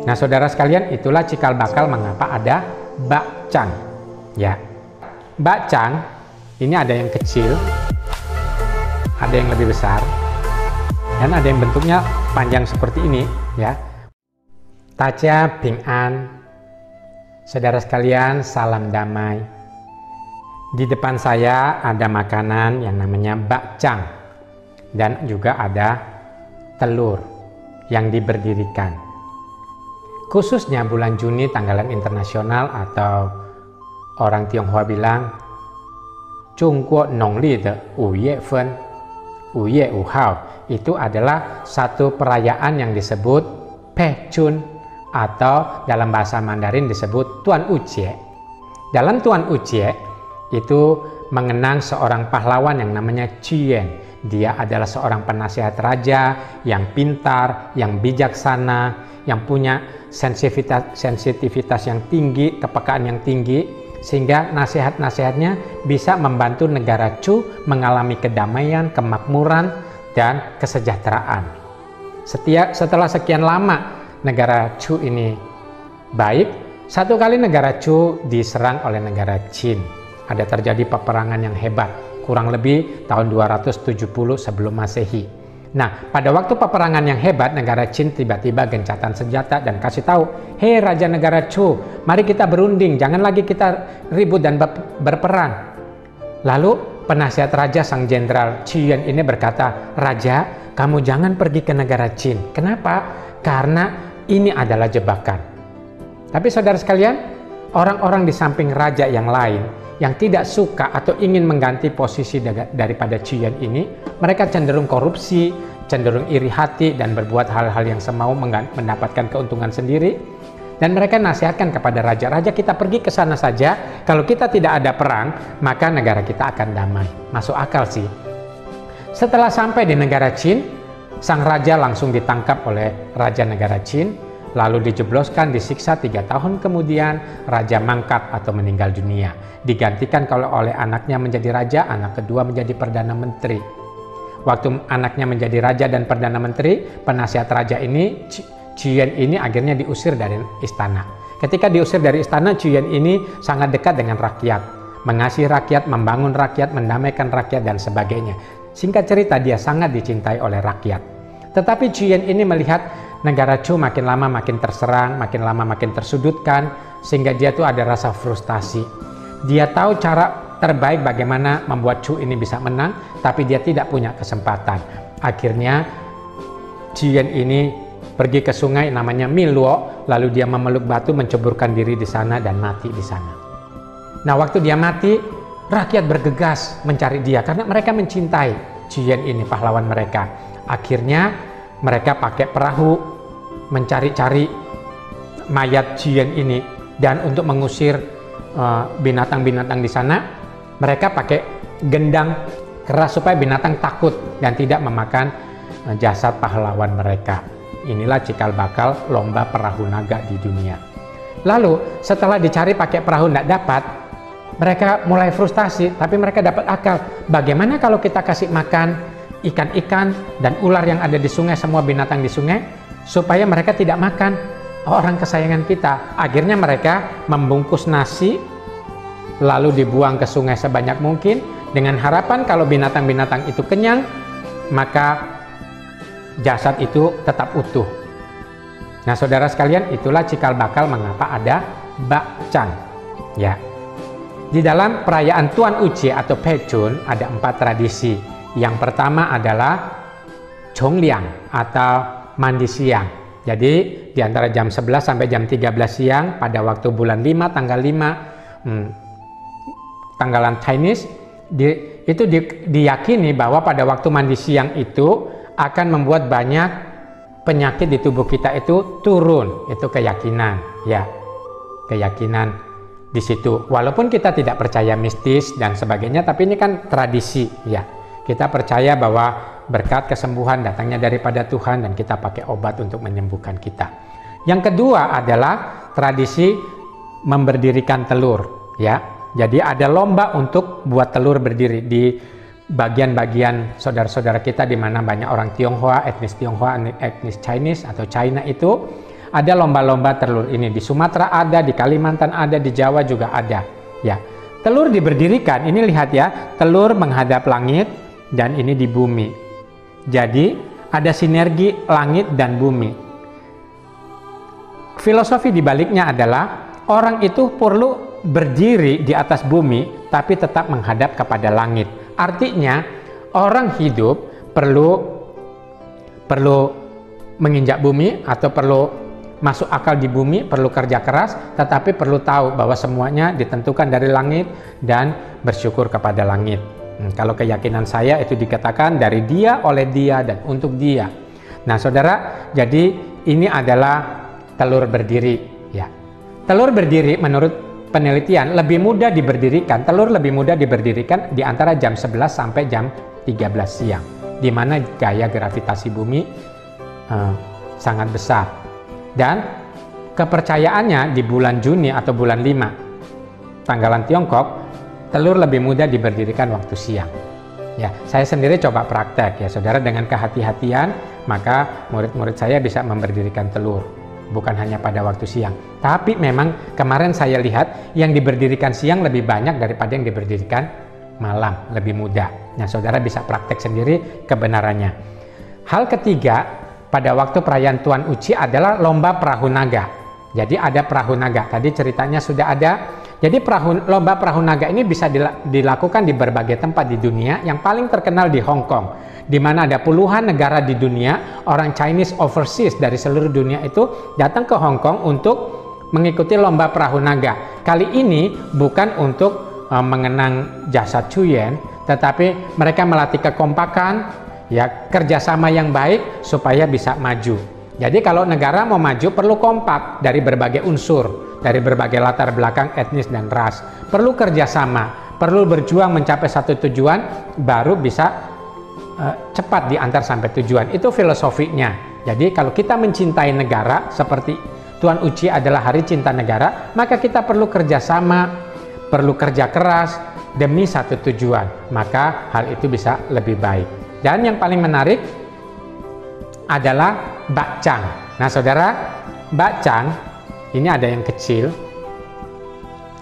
Nah, saudara sekalian, itulah cikal bakal mengapa ada bakcang. Ya, bakcang ini ada yang kecil, ada yang lebih besar, dan ada yang bentuknya panjang seperti ini. Ya, Taja Ping An, saudara sekalian, salam damai. Di depan saya ada makanan yang namanya bakcang, dan juga ada telur yang diberdirikan. Khususnya bulan Juni, tanggalan internasional, atau orang Tionghoa bilang Zhongguo Nongli de 5月份 5月5号, itu adalah satu perayaan yang disebut Pei Chun, atau dalam bahasa Mandarin disebut Tuan Ucie. Dalam Tuan Ucie itu mengenang seorang pahlawan yang namanya Qiyuan. Dia adalah seorang penasihat raja yang pintar, yang bijaksana, yang punya sensitivitas yang tinggi, kepekaan yang tinggi, sehingga nasihat-nasihatnya bisa membantu negara Chu mengalami kedamaian, kemakmuran, dan kesejahteraan. Setelah sekian lama negara Chu ini baik, satu kali negara Chu diserang oleh negara Qin. Ada terjadi peperangan yang hebat, kurang lebih tahun 270 sebelum Masehi. Nah, pada waktu peperangan yang hebat, negara Qin tiba-tiba gencatan senjata dan kasih tahu, "Hei Raja negara Chu, mari kita berunding, jangan lagi kita ribut dan berperang." Lalu penasihat raja sang jenderal Qiyuan ini berkata, "Raja, kamu jangan pergi ke negara Qin." Kenapa? Karena ini adalah jebakan. Tapi saudara sekalian, orang-orang di samping raja yang lain yang tidak suka atau ingin mengganti posisi daripada Qiyuan ini, mereka cenderung korupsi, cenderung iri hati, dan berbuat hal-hal yang semau mendapatkan keuntungan sendiri. Dan mereka nasihatkan kepada raja-raja, kita pergi ke sana saja, kalau kita tidak ada perang, maka negara kita akan damai. Masuk akal sih. Setelah sampai di negara Qin, sang raja langsung ditangkap oleh raja negara Qin, lalu dijebloskan, disiksa 3 tahun kemudian raja mangkat atau meninggal dunia. Digantikan kalau oleh anaknya menjadi raja, anak kedua menjadi perdana menteri. Waktu anaknya menjadi raja dan perdana menteri, penasihat raja ini, Qiyuan ini akhirnya diusir dari istana. Ketika diusir dari istana, Qiyuan ini sangat dekat dengan rakyat, mengasihi rakyat, membangun rakyat, mendamaikan rakyat, dan sebagainya. Singkat cerita, dia sangat dicintai oleh rakyat. Tetapi Qiyuan ini melihat negara Chu makin lama makin terserang, makin lama makin tersudutkan, sehingga dia tuh ada rasa frustasi. Dia tahu cara terbaik bagaimana membuat Chu ini bisa menang, tapi dia tidak punya kesempatan. Akhirnya Qiyuan ini pergi ke sungai namanya Miluo, lalu dia memeluk batu, menceburkan diri di sana dan mati di sana. Nah, waktu dia mati, rakyat bergegas mencari dia karena mereka mencintai Qiyuan ini, pahlawan mereka. Akhirnya mereka pakai perahu mencari-cari mayat Qiyuan ini, dan untuk mengusir binatang-binatang di sana, mereka pakai gendang keras supaya binatang takut dan tidak memakan jasad pahlawan mereka. Inilah cikal bakal lomba perahu naga di dunia. Lalu setelah dicari pakai perahu tidak dapat, mereka mulai frustasi, tapi mereka dapat akal. Bagaimana kalau kita kasih makan ikan-ikan dan ular yang ada di sungai, semua binatang di sungai, supaya mereka tidak makan orang kesayangan kita. Akhirnya mereka membungkus nasi lalu dibuang ke sungai sebanyak mungkin dengan harapan kalau binatang-binatang itu kenyang, maka jasad itu tetap utuh. Nah, saudara sekalian, itulah cikal bakal mengapa ada bakcang. Ya. Di dalam perayaan Tuan Ucie atau Pei Chun ada 4 tradisi. Yang pertama adalah Chongliang atau mandi siang. Jadi di antara jam 11 sampai jam 13 siang pada waktu bulan 5 tanggal 5 tanggalan Chinese, itu diyakini bahwa pada waktu mandi siang itu akan membuat banyak penyakit di tubuh kita itu turun. Itu keyakinan, ya, keyakinan di situ. Walaupun kita tidak percaya mistis dan sebagainya, tapi ini kan tradisi, ya. Kita percaya bahwa berkat kesembuhan datangnya daripada Tuhan dan kita pakai obat untuk menyembuhkan kita. Yang kedua adalah tradisi memberdirikan telur, ya. Jadi ada lomba untuk buat telur berdiri di bagian-bagian saudara-saudara kita di mana banyak orang Tionghoa, etnis Chinese atau China itu ada lomba-lomba telur ini. Di Sumatera ada, di Kalimantan ada, di Jawa juga ada. Ya, telur diberdirikan. Ini lihat ya, telur menghadap langit dan ini di bumi. Jadi ada sinergi langit dan bumi. Filosofi dibaliknya adalah orang itu perlu berdiri di atas bumi tapi tetap menghadap kepada langit. Artinya orang hidup perlu menginjak bumi atau perlu masuk akal di bumi, perlu kerja keras, tetapi perlu tahu bahwa semuanya ditentukan dari langit dan bersyukur kepada langit. Kalau keyakinan saya itu dikatakan dari dia, oleh dia, dan untuk dia. Nah saudara, jadi ini adalah telur berdiri. Ya. Telur berdiri menurut penelitian lebih mudah diberdirikan, telur lebih mudah diberdirikan di antara jam 11 sampai jam 13 siang, di mana gaya gravitasi bumi sangat besar. Dan kepercayaannya di bulan Juni atau bulan 5 tanggalan Tiongkok, telur lebih mudah diberdirikan waktu siang. Ya, saya sendiri coba praktek ya saudara, dengan kehati-hatian maka murid-murid saya bisa memberdirikan telur. Bukan hanya pada waktu siang, tapi memang kemarin saya lihat yang diberdirikan siang lebih banyak daripada yang diberdirikan malam, lebih mudah. Nah saudara bisa praktek sendiri kebenarannya. Hal ketiga, pada waktu perayaan Tuan Uci adalah lomba perahu naga. Jadi ada perahu naga, tadi ceritanya sudah ada. Jadi lomba perahu naga ini bisa dilakukan di berbagai tempat di dunia, yang paling terkenal di Hong Kong, di mana ada puluhan negara di dunia, orang Chinese overseas dari seluruh dunia itu datang ke Hong Kong untuk mengikuti lomba perahu naga. Kali ini bukan untuk mengenang jasa Chuyen, tetapi mereka melatih kekompakan, ya, kerjasama yang baik supaya bisa maju. Jadi kalau negara mau maju perlu kompak dari berbagai unsur, dari berbagai latar belakang etnis dan ras. Perlu kerjasama, perlu berjuang mencapai satu tujuan, baru bisa cepat diantar sampai tujuan. Itu filosofinya. Jadi kalau kita mencintai negara, seperti Tuan Uci adalah hari cinta negara, maka kita perlu kerjasama, perlu kerja keras demi satu tujuan. Maka hal itu bisa lebih baik. Dan yang paling menarik adalah bakcang. Nah saudara, bakcang ini ada yang kecil,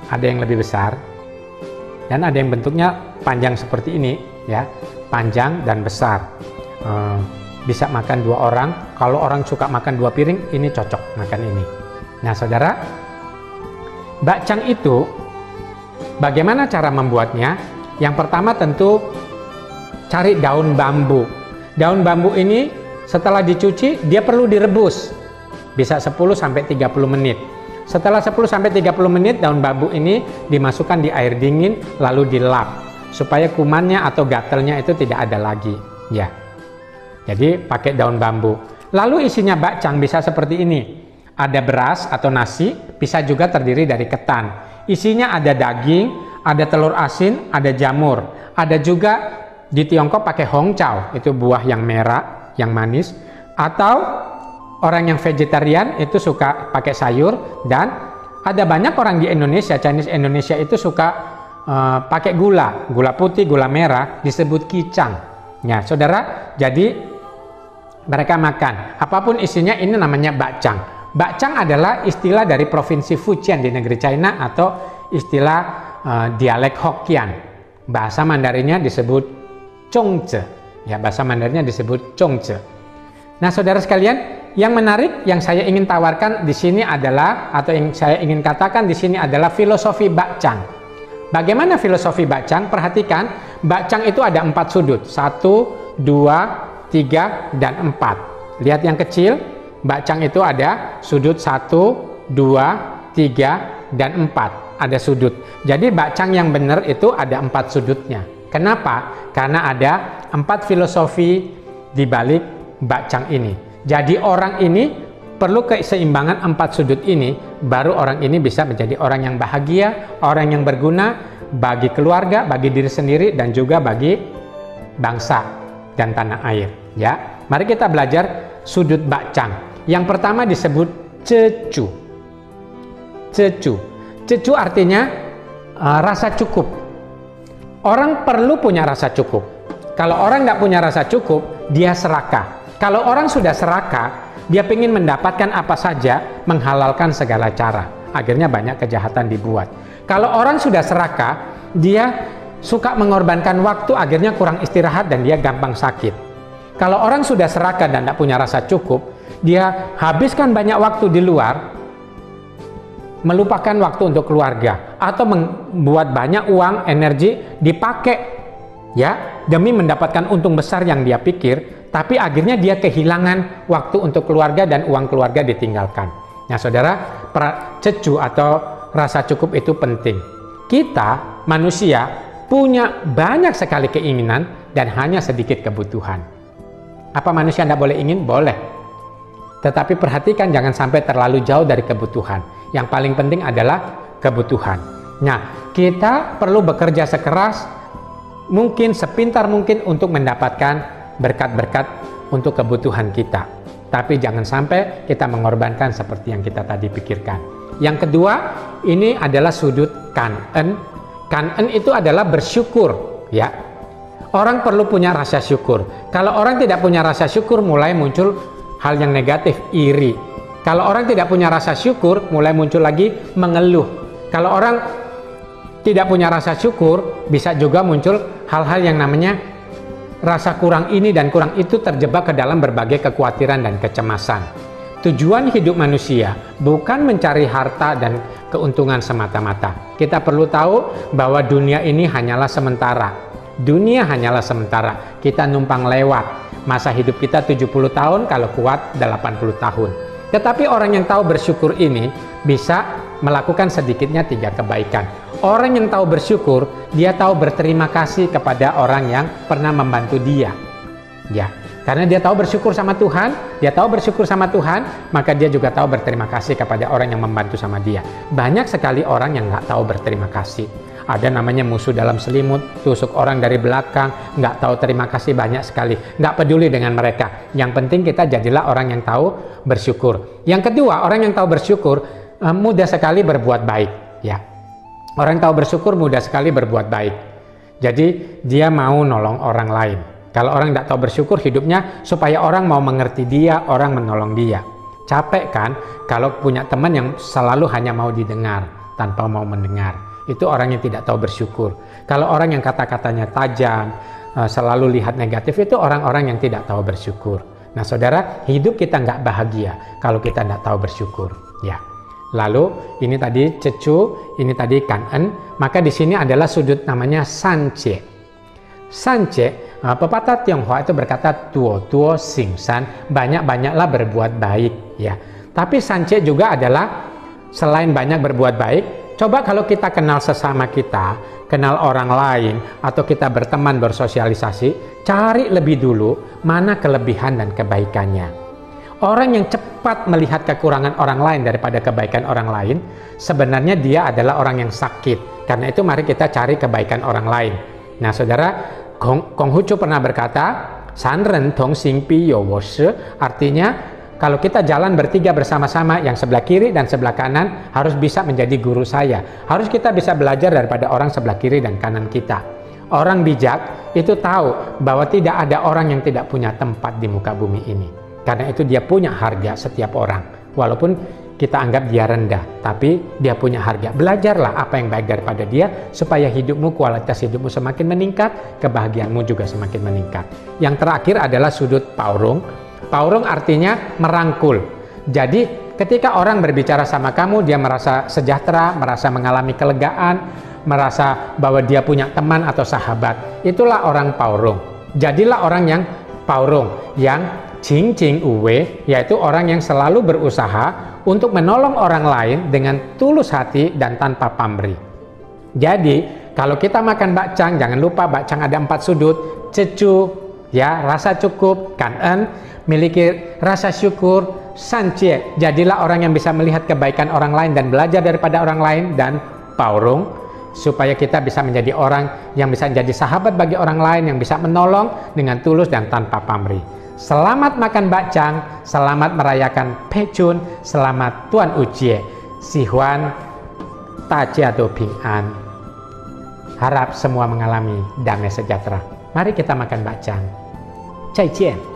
ada yang lebih besar, dan ada yang bentuknya panjang seperti ini, ya, panjang dan besar. Bisa makan 2 orang. Kalau orang suka makan 2 piring, ini cocok makan ini. Nah saudara, bakcang itu bagaimana cara membuatnya? Yang pertama tentu cari daun bambu. Daun bambu ini setelah dicuci dia perlu direbus, bisa 10-30 menit. Setelah 10-30 menit daun bambu ini dimasukkan di air dingin lalu dilap supaya kumannya atau gatelnya itu tidak ada lagi, ya. Jadi pakai daun bambu. Lalu isinya bakcang bisa seperti ini. Ada beras atau nasi, bisa juga terdiri dari ketan. Isinya ada daging, ada telur asin, ada jamur. Ada juga di Tiongkok pakai hongcao, itu buah yang merah, yang manis. Atau orang yang vegetarian itu suka pakai sayur. Dan ada banyak orang di Indonesia, Chinese Indonesia itu suka pakai gula putih, gula merah, disebut kicang. Ya saudara, jadi mereka makan apapun isinya, ini namanya bakcang. Bakcang adalah istilah dari provinsi Fujian di negeri China, atau istilah dialek Hokkien. Bahasa Mandarinnya disebut Zhongzhe. Ya, bahasa Mandarinnya disebut Zhongzhe. Nah, saudara sekalian, yang menarik yang saya ingin tawarkan di sini adalah, atau yang saya ingin katakan di sini adalah filosofi bakcang. Bagaimana filosofi bakcang? Perhatikan, bakcang itu ada 4 sudut. 1, 2, 3, dan 4. Lihat yang kecil, bakcang itu ada sudut 1, 2, 3, dan 4. Ada sudut. Jadi bakcang yang benar itu ada 4 sudutnya. Kenapa? Karena ada 4 filosofi di balik bakcang ini. Jadi orang ini perlu keseimbangan 4 sudut ini, baru orang ini bisa menjadi orang yang bahagia, orang yang berguna bagi keluarga, bagi diri sendiri, dan juga bagi bangsa dan tanah air. Ya, mari kita belajar sudut bakcang. Yang pertama disebut cecu. Cecu. Cecu artinya rasa cukup. Orang perlu punya rasa cukup. Kalau orang nggak punya rasa cukup, dia serakah. Kalau orang sudah serakah, dia ingin mendapatkan apa saja, menghalalkan segala cara. Akhirnya banyak kejahatan dibuat. Kalau orang sudah serakah, dia suka mengorbankan waktu, akhirnya kurang istirahat dan dia gampang sakit. Kalau orang sudah serakah dan tidak punya rasa cukup, dia habiskan banyak waktu di luar, melupakan waktu untuk keluarga, atau membuat banyak uang, energi dipakai ya demi mendapatkan untung besar yang dia pikir, tapi akhirnya dia kehilangan waktu untuk keluarga dan uang keluarga ditinggalkan. Nah saudara, cecu atau rasa cukup itu penting. Kita manusia punya banyak sekali keinginan dan hanya sedikit kebutuhan. Apa manusia tidak boleh ingin? Boleh. Tetapi perhatikan jangan sampai terlalu jauh dari kebutuhan. Yang paling penting adalah kebutuhan. Nah, kita perlu bekerja sekeras mungkin, sepintar mungkin untuk mendapatkan berkat-berkat untuk kebutuhan kita. Tapi jangan sampai kita mengorbankan seperti yang kita tadi pikirkan. Yang kedua, ini adalah sudut kan'en. Kan'en itu adalah bersyukur, ya. Orang perlu punya rasa syukur. Kalau orang tidak punya rasa syukur, mulai muncul hal yang negatif, iri. Kalau orang tidak punya rasa syukur, mulai muncul lagi mengeluh. Kalau orang tidak punya rasa syukur, bisa juga muncul hal-hal yang namanya rasa kurang ini dan kurang itu, terjebak ke dalam berbagai kekhawatiran dan kecemasan. Tujuan hidup manusia bukan mencari harta dan keuntungan semata-mata. Kita perlu tahu bahwa dunia ini hanyalah sementara. Dunia hanyalah sementara. Kita numpang lewat. Masa hidup kita 70 tahun, kalau kuat 80 tahun. Tetapi orang yang tahu bersyukur ini bisa melakukan sedikitnya 3 kebaikan. Orang yang tahu bersyukur, dia tahu berterima kasih kepada orang yang pernah membantu dia. Ya, karena dia tahu bersyukur sama Tuhan, maka dia juga tahu berterima kasih kepada orang yang membantu sama dia. Banyak sekali orang yang nggak tahu berterima kasih. Ada namanya musuh dalam selimut, tusuk orang dari belakang, nggak tahu terima kasih banyak sekali, nggak peduli dengan mereka. Yang penting kita jadilah orang yang tahu bersyukur. Yang kedua, orang yang tahu bersyukur mudah sekali berbuat baik. Ya, orang yang tahu bersyukur mudah sekali berbuat baik. Jadi dia mau nolong orang lain. Kalau orang tidak tahu bersyukur, hidupnya supaya orang mau mengerti dia, orang menolong dia. Capek kan kalau punya teman yang selalu hanya mau didengar tanpa mau mendengar. Itu orang yang tidak tahu bersyukur. Kalau orang yang kata-katanya tajam, selalu lihat negatif, itu orang-orang yang tidak tahu bersyukur. Nah saudara, hidup kita nggak bahagia kalau kita tidak tahu bersyukur. Ya. Lalu ini tadi cecu, ini tadi kan'en. Maka di sini adalah sudut namanya sancie. Sancie, pepatah Tionghoa itu berkata tuo singsan, banyak-banyaklah berbuat baik. Ya. Tapi sancie juga adalah selain banyak berbuat baik, coba kalau kita kenal sesama kita, kenal orang lain, atau kita berteman, bersosialisasi, cari lebih dulu mana kelebihan dan kebaikannya. Orang yang cepat melihat kekurangan orang lain daripada kebaikan orang lain, sebenarnya dia adalah orang yang sakit. Karena itu mari kita cari kebaikan orang lain. Nah saudara, Konghucu pernah berkata, San Ren Tong Xing Pi Yo Wo Shi, artinya kalau kita jalan bertiga bersama-sama, yang sebelah kiri dan sebelah kanan harus bisa menjadi guru saya. Harus kita bisa belajar daripada orang sebelah kiri dan kanan kita. Orang bijak itu tahu bahwa tidak ada orang yang tidak punya tempat di muka bumi ini. Karena itu dia punya harga setiap orang. Walaupun kita anggap dia rendah, tapi dia punya harga. Belajarlah apa yang baik daripada dia, supaya hidupmu, kualitas hidupmu semakin meningkat, kebahagiaanmu juga semakin meningkat. Yang terakhir adalah sudut paurung. Paurung artinya merangkul. Jadi ketika orang berbicara sama kamu, dia merasa sejahtera, merasa mengalami kelegaan, merasa bahwa dia punya teman atau sahabat. Itulah orang paurung. Jadilah orang yang paurung, yang Jing uwe, yaitu orang yang selalu berusaha untuk menolong orang lain dengan tulus hati dan tanpa pamrih. Jadi kalau kita makan bakcang, jangan lupa bakcang ada 4 sudut. Cecu, ya, rasa cukup. Kan'en, miliki rasa syukur. Sancie, jadilah orang yang bisa melihat kebaikan orang lain dan belajar daripada orang lain. Dan paurung, supaya kita bisa menjadi orang yang bisa menjadi sahabat bagi orang lain, yang bisa menolong dengan tulus dan tanpa pamrih. Selamat makan bakcang, selamat merayakan Pechun, selamat Tuan Ujie, Sihuan, Tajia atau Ping'an. Harap semua mengalami damai sejahtera. Mari kita makan bakcang. Zaijian.